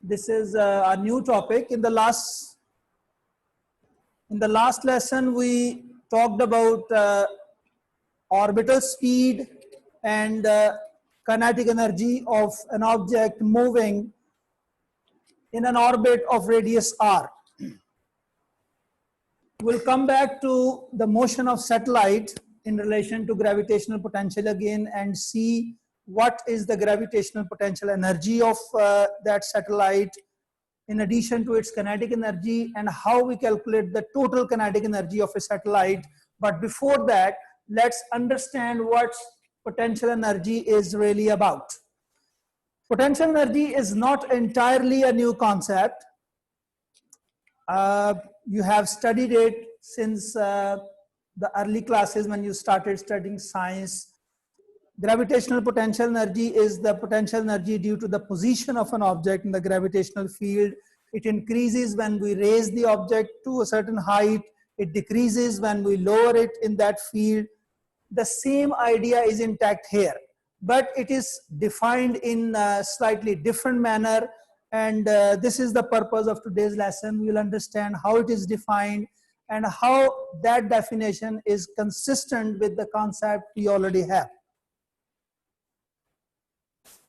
This is a new topic. In the last lesson, we talked about orbital speed and kinetic energy of an object moving in an orbit of radius r. We'll come back to the motion of satellite in relation to gravitational potential again and see what is the gravitational potential energy of that satellite in addition to its kinetic energy, and how we calculate the total kinetic energy of a satellite. But before that, let's understand what potential energy is really about. Potential energy is not entirely a new concept. You have studied it since the early classes when you started studying science. Gravitational potential energy is the potential energy due to the position of an object in the gravitational field. It increases when we raise the object to a certain height. It decreases when we lower it in that field. The same idea is intact here, but it is defined in a slightly different manner. And this is the purpose of today's lesson. We'll understand how it is defined and how that definition is consistent with the concept we already have.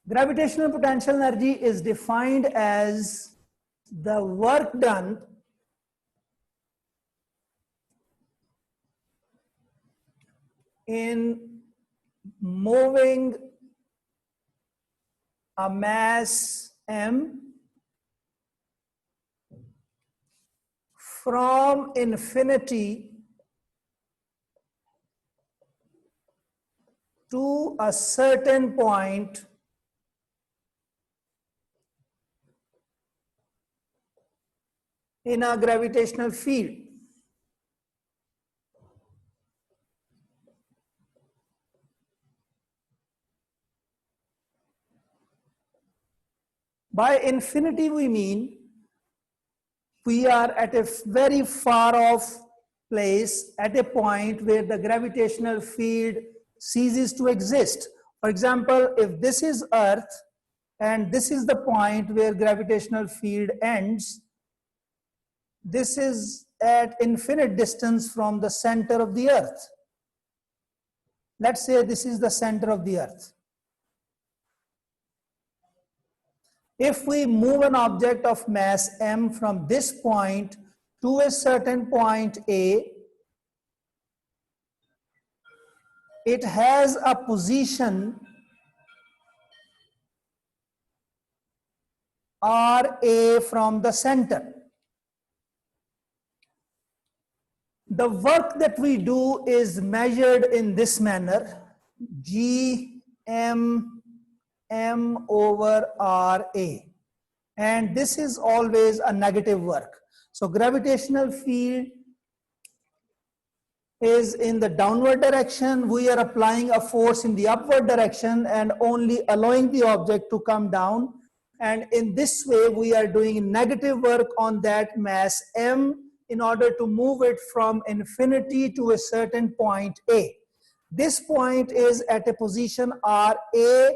Gravitational potential energy is defined as the work done in moving a mass m from infinity to a certain point in a gravitational field. By infinity, we mean we are at a very far off place, at a point where the gravitational field ceases to exist. For example, if this is Earth and this is the point where gravitational field ends, this is at infinite distance from the center of the Earth. Let's say this is the center of the Earth. If we move an object of mass m from this point to a certain point A, it has a position RA from the center. The work that we do is measured in this manner: G M over RA, and this is always a negative work. So gravitational field is in the downward direction. We are applying a force in the upward direction and only allowing the object to come down, and in this way we are doing negative work on that mass m in order to move it from infinity to a certain point A. This point is at a position RA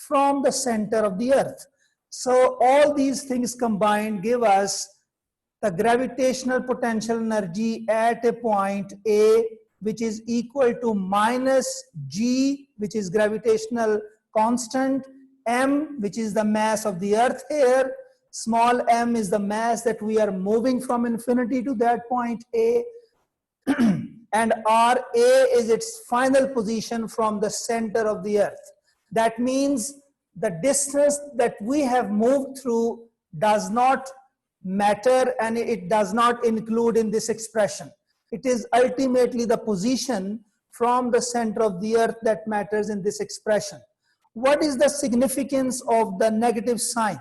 from the center of the Earth. So all these things combined give us the gravitational potential energy at a point A, which is equal to minus G, which is gravitational constant, M, which is the mass of the Earth here, small m is the mass that we are moving from infinity to that point A, and RA is its final position from the center of the Earth. That means the distance that we have moved through does not matter, and it does not include in this expression. It is ultimately the position from the center of the Earth that matters in this expression. What is the significance of the negative sign?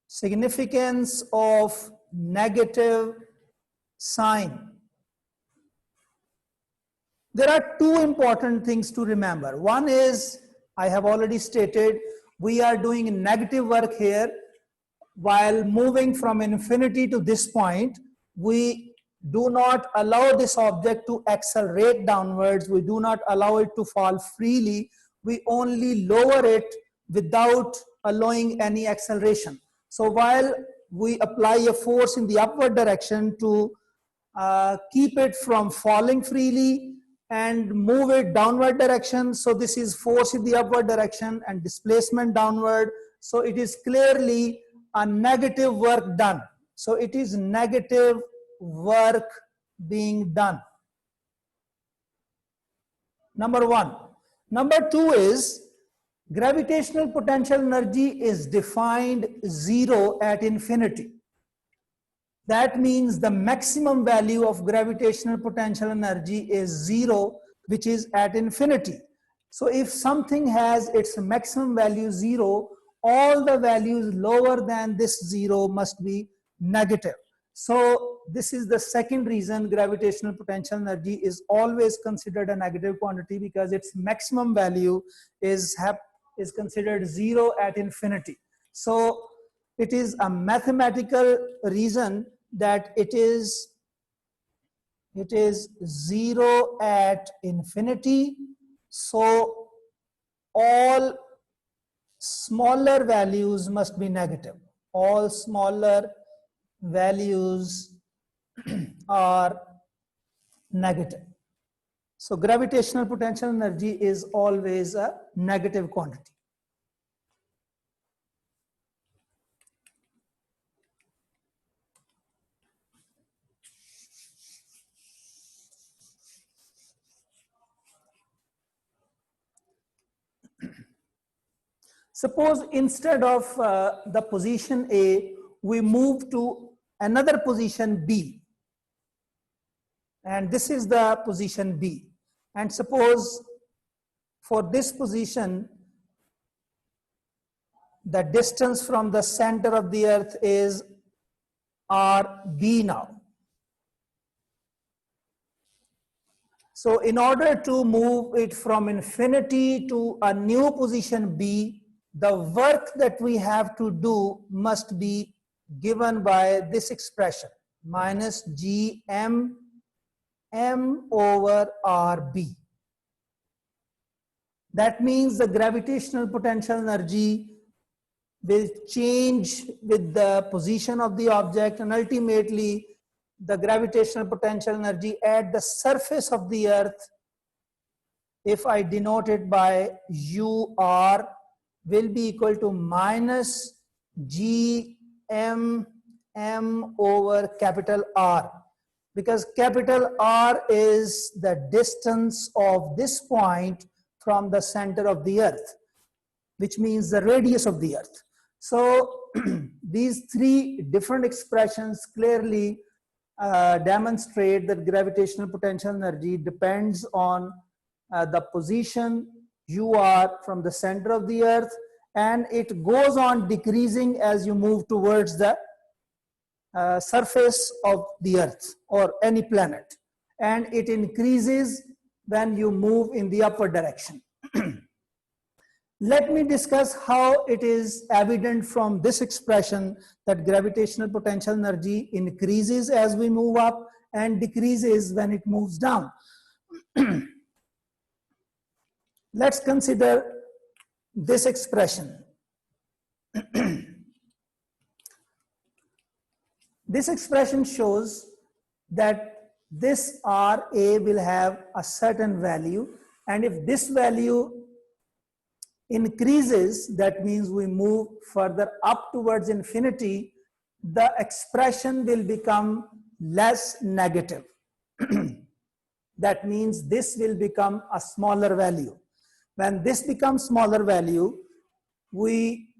Significance of negative sign. There are two important things to remember. One is, I have already stated, we are doing negative work here. While moving from infinity to this point, we do not allow this object to accelerate downwards. We do not allow it to fall freely. we only lower it without allowing any acceleration. So while we apply a force in the upward direction to keep it from falling freely and move it downward direction. So this is force in the upward direction and displacement downward. So it is clearly a negative work done. So it is negative work being done. Number one. Number two is gravitational potential energy is defined 0 at infinity. That means the maximum value of gravitational potential energy is 0, which is at infinity. So if something has its maximum value 0, all the values lower than this 0 must be negative. So this is the second reason gravitational potential energy is always considered a negative quantity, because its maximum value is considered 0 at infinity. So it is a mathematical reason that it is 0 at infinity. So all smaller values must be negative. All smaller values are negative. So gravitational potential energy is always a negative quantity. Suppose instead of the position A, we move to another position B. And this is the position B. And suppose for this position, the distance from the center of the earth is RB now. So in order to move it from infinity to a new position B, the work that we have to do must be given by this expression, minus GM M over RB. That means the gravitational potential energy will change with the position of the object, and ultimately the gravitational potential energy at the surface of the earth, if I denote it by UR, will be equal to minus GM M over capital R, because capital R is the distance of this point from the center of the earth, which means the radius of the earth. So these three different expressions clearly demonstrate that gravitational potential energy depends on the position you are from the center of the earth, and it goes on decreasing as you move towards the surface of the earth or any planet, and it increases when you move in the upward direction. Let me discuss how it is evident from this expression that gravitational potential energy increases as we move up and decreases when it moves down. Let's consider this expression. This expression shows that this RA will have a certain value, and if this value increases, that means we move further up towards infinity, the expression will become less negative. That means this will become a smaller value. When this becomes smaller value, we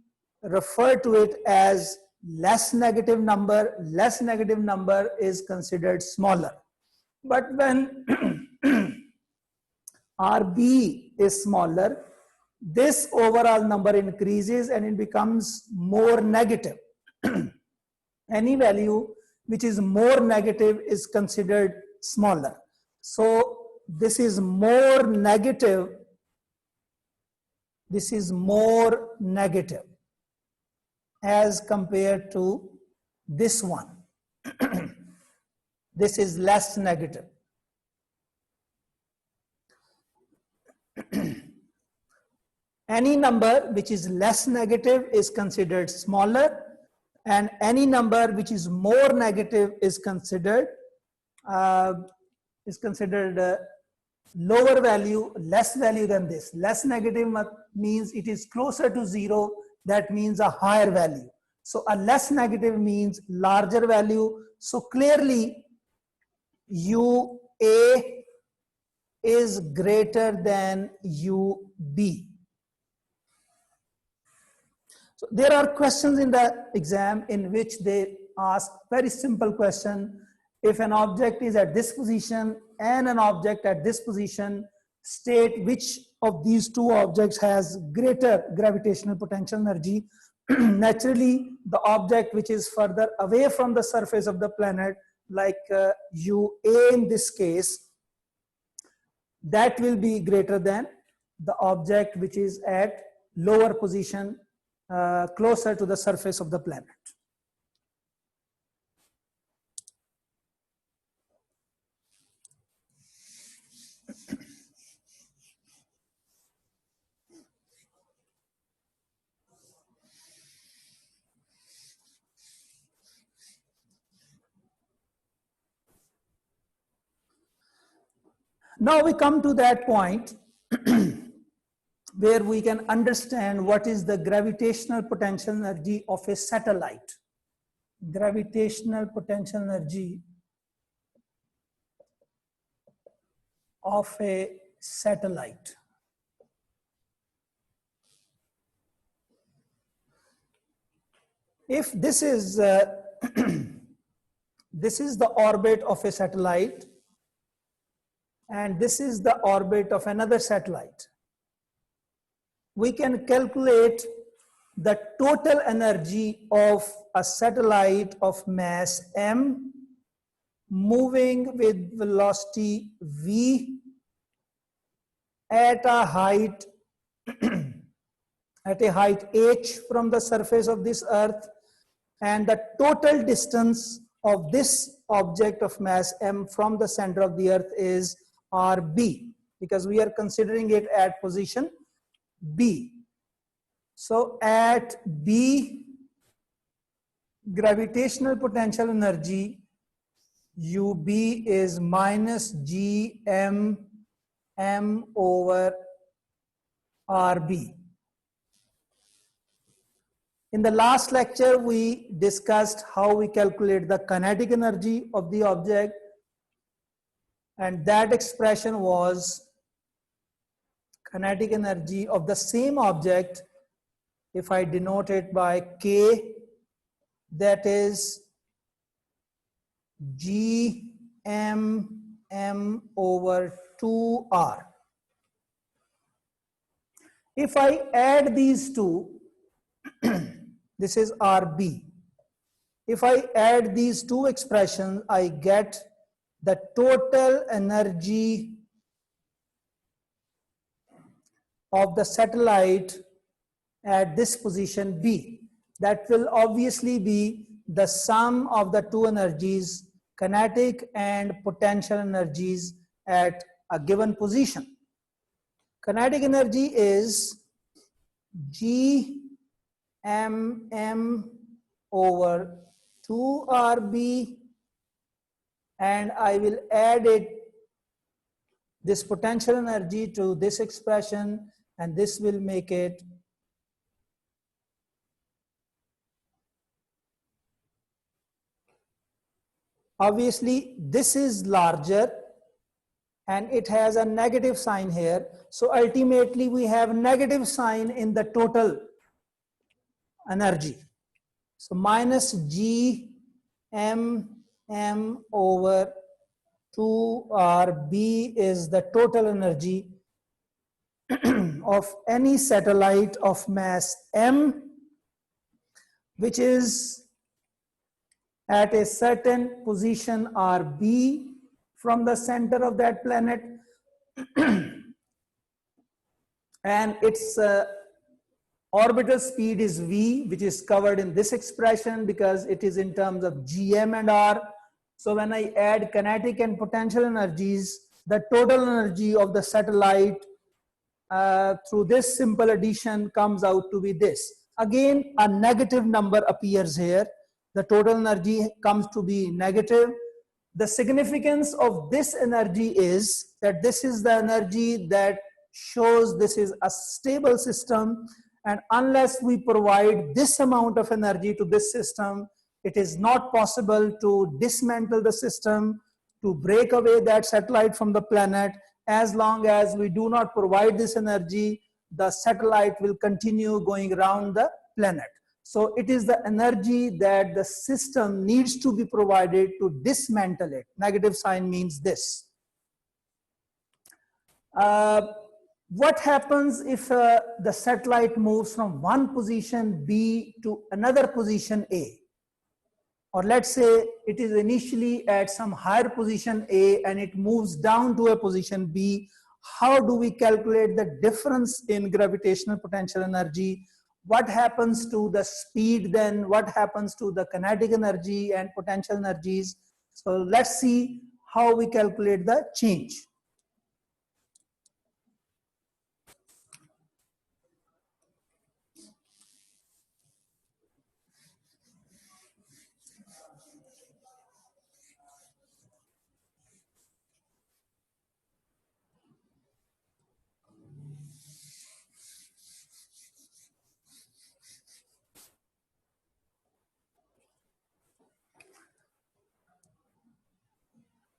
refer to it as less negative number. Less negative number is considered smaller. But when RB is smaller, this overall number increases and it becomes more negative. Any value which is more negative is considered smaller. So this is more negative. This is more negative as compared to this one. This is less negative. Any number which is less negative is considered smaller, and any number which is more negative is considered uh, lower value, less value than this. Less negative means it is closer to zero. That means a higher value. So a less negative means larger value. So clearly UA is greater than UB. So there are questions in the exam in which they ask very simple question. If an object is at this position and an object at this position, state which of these two objects has greater gravitational potential energy. Naturally, the object which is further away from the surface of the planet, like UA in this case, that will be greater than the object which is at lower position, closer to the surface of the planet. Now we come to that point where we can understand what is the gravitational potential energy of a satellite. Gravitational potential energy of a satellite. If this is this is the orbit of a satellite, and this is the orbit of another satellite, we can calculate the total energy of a satellite of mass m moving with velocity v at a height h from the surface of this earth, and the total distance of this object of mass m from the center of the earth is rb, because we are considering it at position B. So at B, gravitational potential energy UB is minus GM M over RB. In the last lecture, we discussed how we calculate the kinetic energy of the object, and that expression was kinetic energy of the same object, if I denote it by K, that is GM M over 2R. If I add these two, this is RB. If I add these two expressions, I get the total energy of the satellite at this position B. That will obviously be the sum of the two energies, kinetic and potential energies at a given position. Kinetic energy is GMM over 2RB, and I will add this potential energy to this expression, and this will make it obviously this is larger and it has a negative sign here. So ultimately we have negative sign in the total energy. So minus G M M over 2RB is the total energy of any satellite of mass M, which is at a certain position RB from the center of that planet, and its orbital speed is v, which is covered in this expression because it is in terms of gm and r. So when I add kinetic and potential energies, the total energy of the satellite through this simple addition comes out to be this. Again, a negative number appears here. The total energy comes to be negative. The significance of this energy is that this is the energy that shows this is a stable system, and unless we provide this amount of energy to this system, it is not possible to dismantle the system, to break away that satellite from the planet. As long as we do not provide this energy, the satellite will continue going around the planet. So it is the energy that the system needs to be provided to dismantle it. Negative sign means this. What happens if the satellite moves from one position B to another position A? Or let's say it is initially at some higher position A and it moves down to a position B. How do we calculate the difference in gravitational potential energy? What happens to the speed then? What happens to the kinetic energy and potential energies? So let's see how we calculate the change.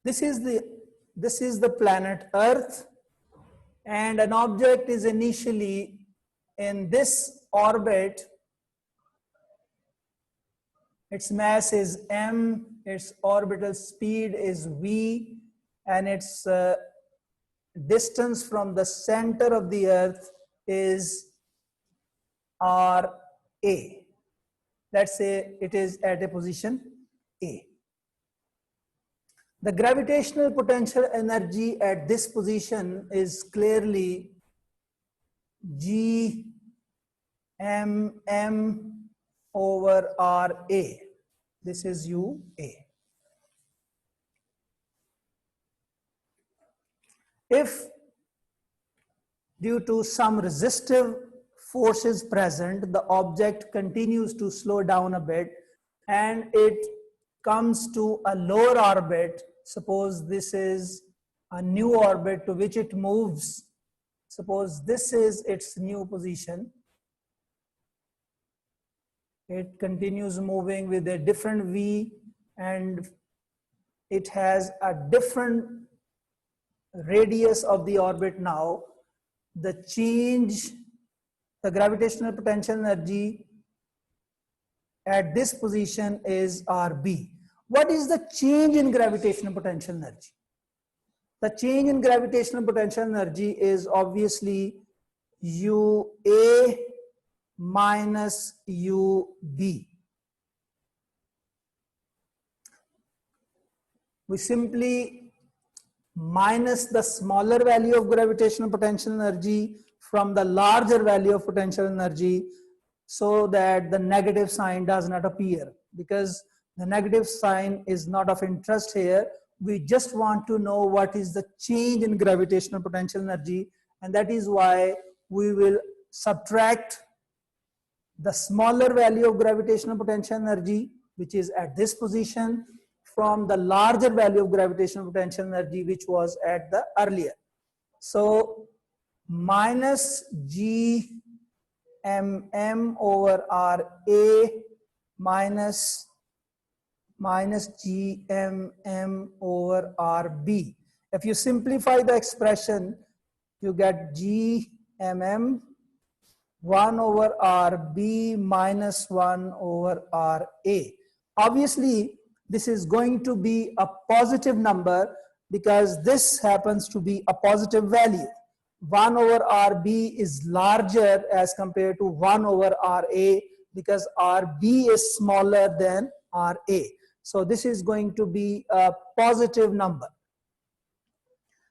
This is the planet Earth, and an object is initially in this orbit. Its mass is m, its orbital speed is v, and its distance from the center of the Earth is r a. Let's say it is at a position A. The gravitational potential energy at this position is clearly G m m over R A. This is U A. If due to some resistive forces present, the object continues to slow down a bit and it comes to a lower orbit, suppose this is a new orbit to which it moves, suppose this is its new position, it continues moving with a different V and it has a different radius of the orbit now. The change, the gravitational potential energy at this position is RB. What is the change in gravitational potential energy? The change in gravitational potential energy is obviously UA minus UB. We simply minus the smaller value of gravitational potential energy from the larger value of potential energy so that the negative sign does not appear, because the negative sign is not of interest here. We just want to know what is the change in gravitational potential energy, and that is why we will subtract the smaller value of gravitational potential energy, which is at this position, from the larger value of gravitational potential energy, which was at the earlier. So minus G mm over R A minus G mm over R B. If you simplify the expression, you get G mm 1 over R B minus 1 over R A. Obviously, this is going to be a positive number because this happens to be a positive value. 1 over RB is larger as compared to 1 over RA because RB is smaller than RA. So this is going to be a positive number.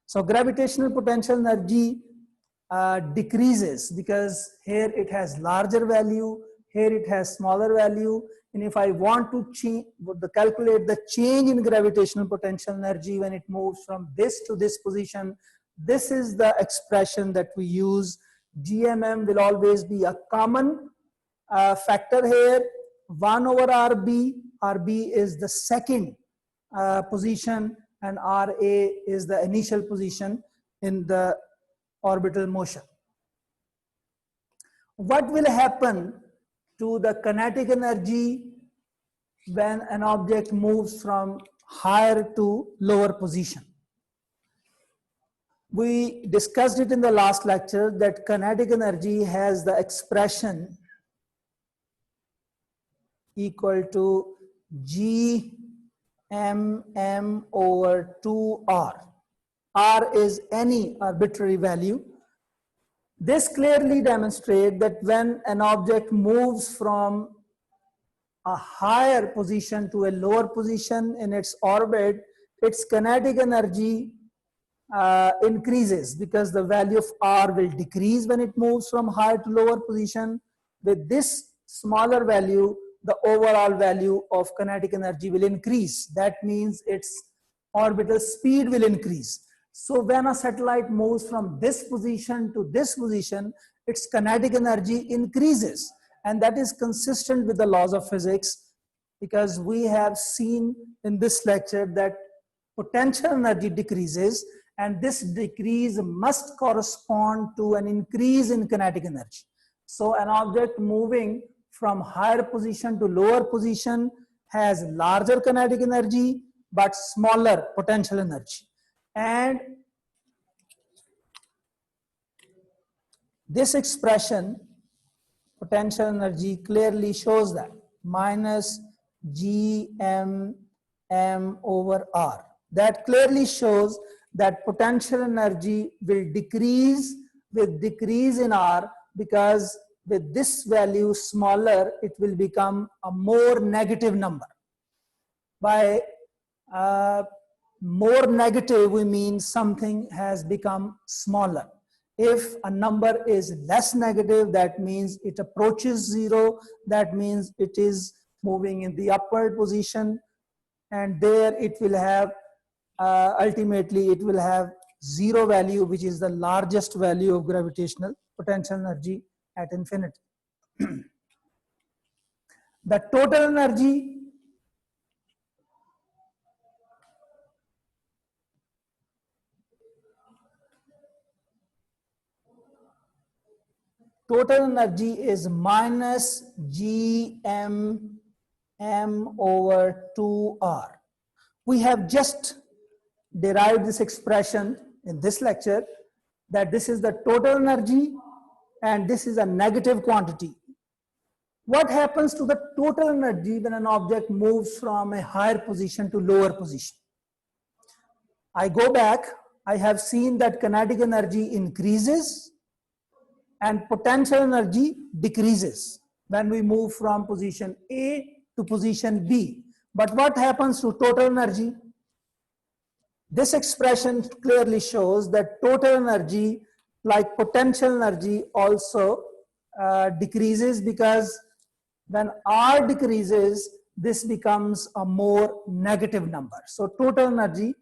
So gravitational potential energy decreases because here it has larger value, here it has smaller value. And if I want to calculate the change in gravitational potential energy when it moves from this to this position, This is the expression that we use. GMM will always be a common factor here. 1 over RB. RB is the second position and RA is the initial position in the orbital motion. What will happen to the kinetic energy when an object moves from higher to lower position? We discussed it in the last lecture that kinetic energy has the expression equal to Gmm over 2R. R is any arbitrary value. This clearly demonstrates that when an object moves from a higher position to a lower position in its orbit, its kinetic energy increases because the value of R will decrease when it moves from higher to lower position. With this smaller value, the overall value of kinetic energy will increase. That means its orbital speed will increase. So when a satellite moves from this position to this position, its kinetic energy increases. And that is consistent with the laws of physics, because we have seen in this lecture that potential energy decreases, and this decrease must correspond to an increase in kinetic energy. So an object moving from higher position to lower position has larger kinetic energy but smaller potential energy. And this expression, potential energy, clearly shows that minus Gmm over R. That clearly shows that potential energy will decrease with decrease in R, because with this value smaller, it will become a more negative number. By more negative, we mean something has become smaller. If a number is less negative, that means it approaches zero. That means it is moving in the upward position, and there it will have ultimately it will have zero value, which is the largest value of gravitational potential energy at infinity. The total energy is minus Gmm over 2R. We have just derived this expression in this lecture, that this is the total energy and this is a negative quantity. What happens to the total energy when an object moves from a higher position to lower position? I go back, I have seen that kinetic energy increases and potential energy decreases when we move from position A to position B. But what happens to total energy? This expression clearly shows that total energy, like potential energy, also decreases, because when R decreases, this becomes a more negative number. So total energy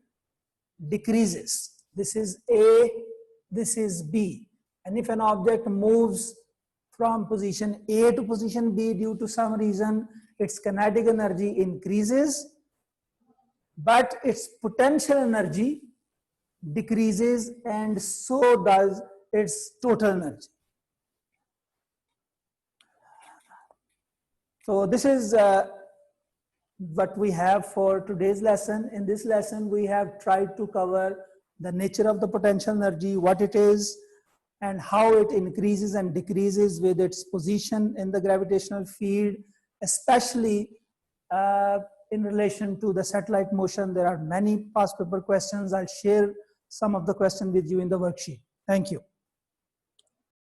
decreases. This is A, this is B. And if an object moves from position A to position B due to some reason, its kinetic energy increases, but its potential energy decreases, and so does its total energy. So this is what we have for today's lesson. In this lesson, we have tried to cover the nature of the potential energy, what it is, and how it increases and decreases with its position in the gravitational field, especially in relation to the satellite motion. There are many past paper questions. I'll share some of the questions with you in the worksheet. Thank you.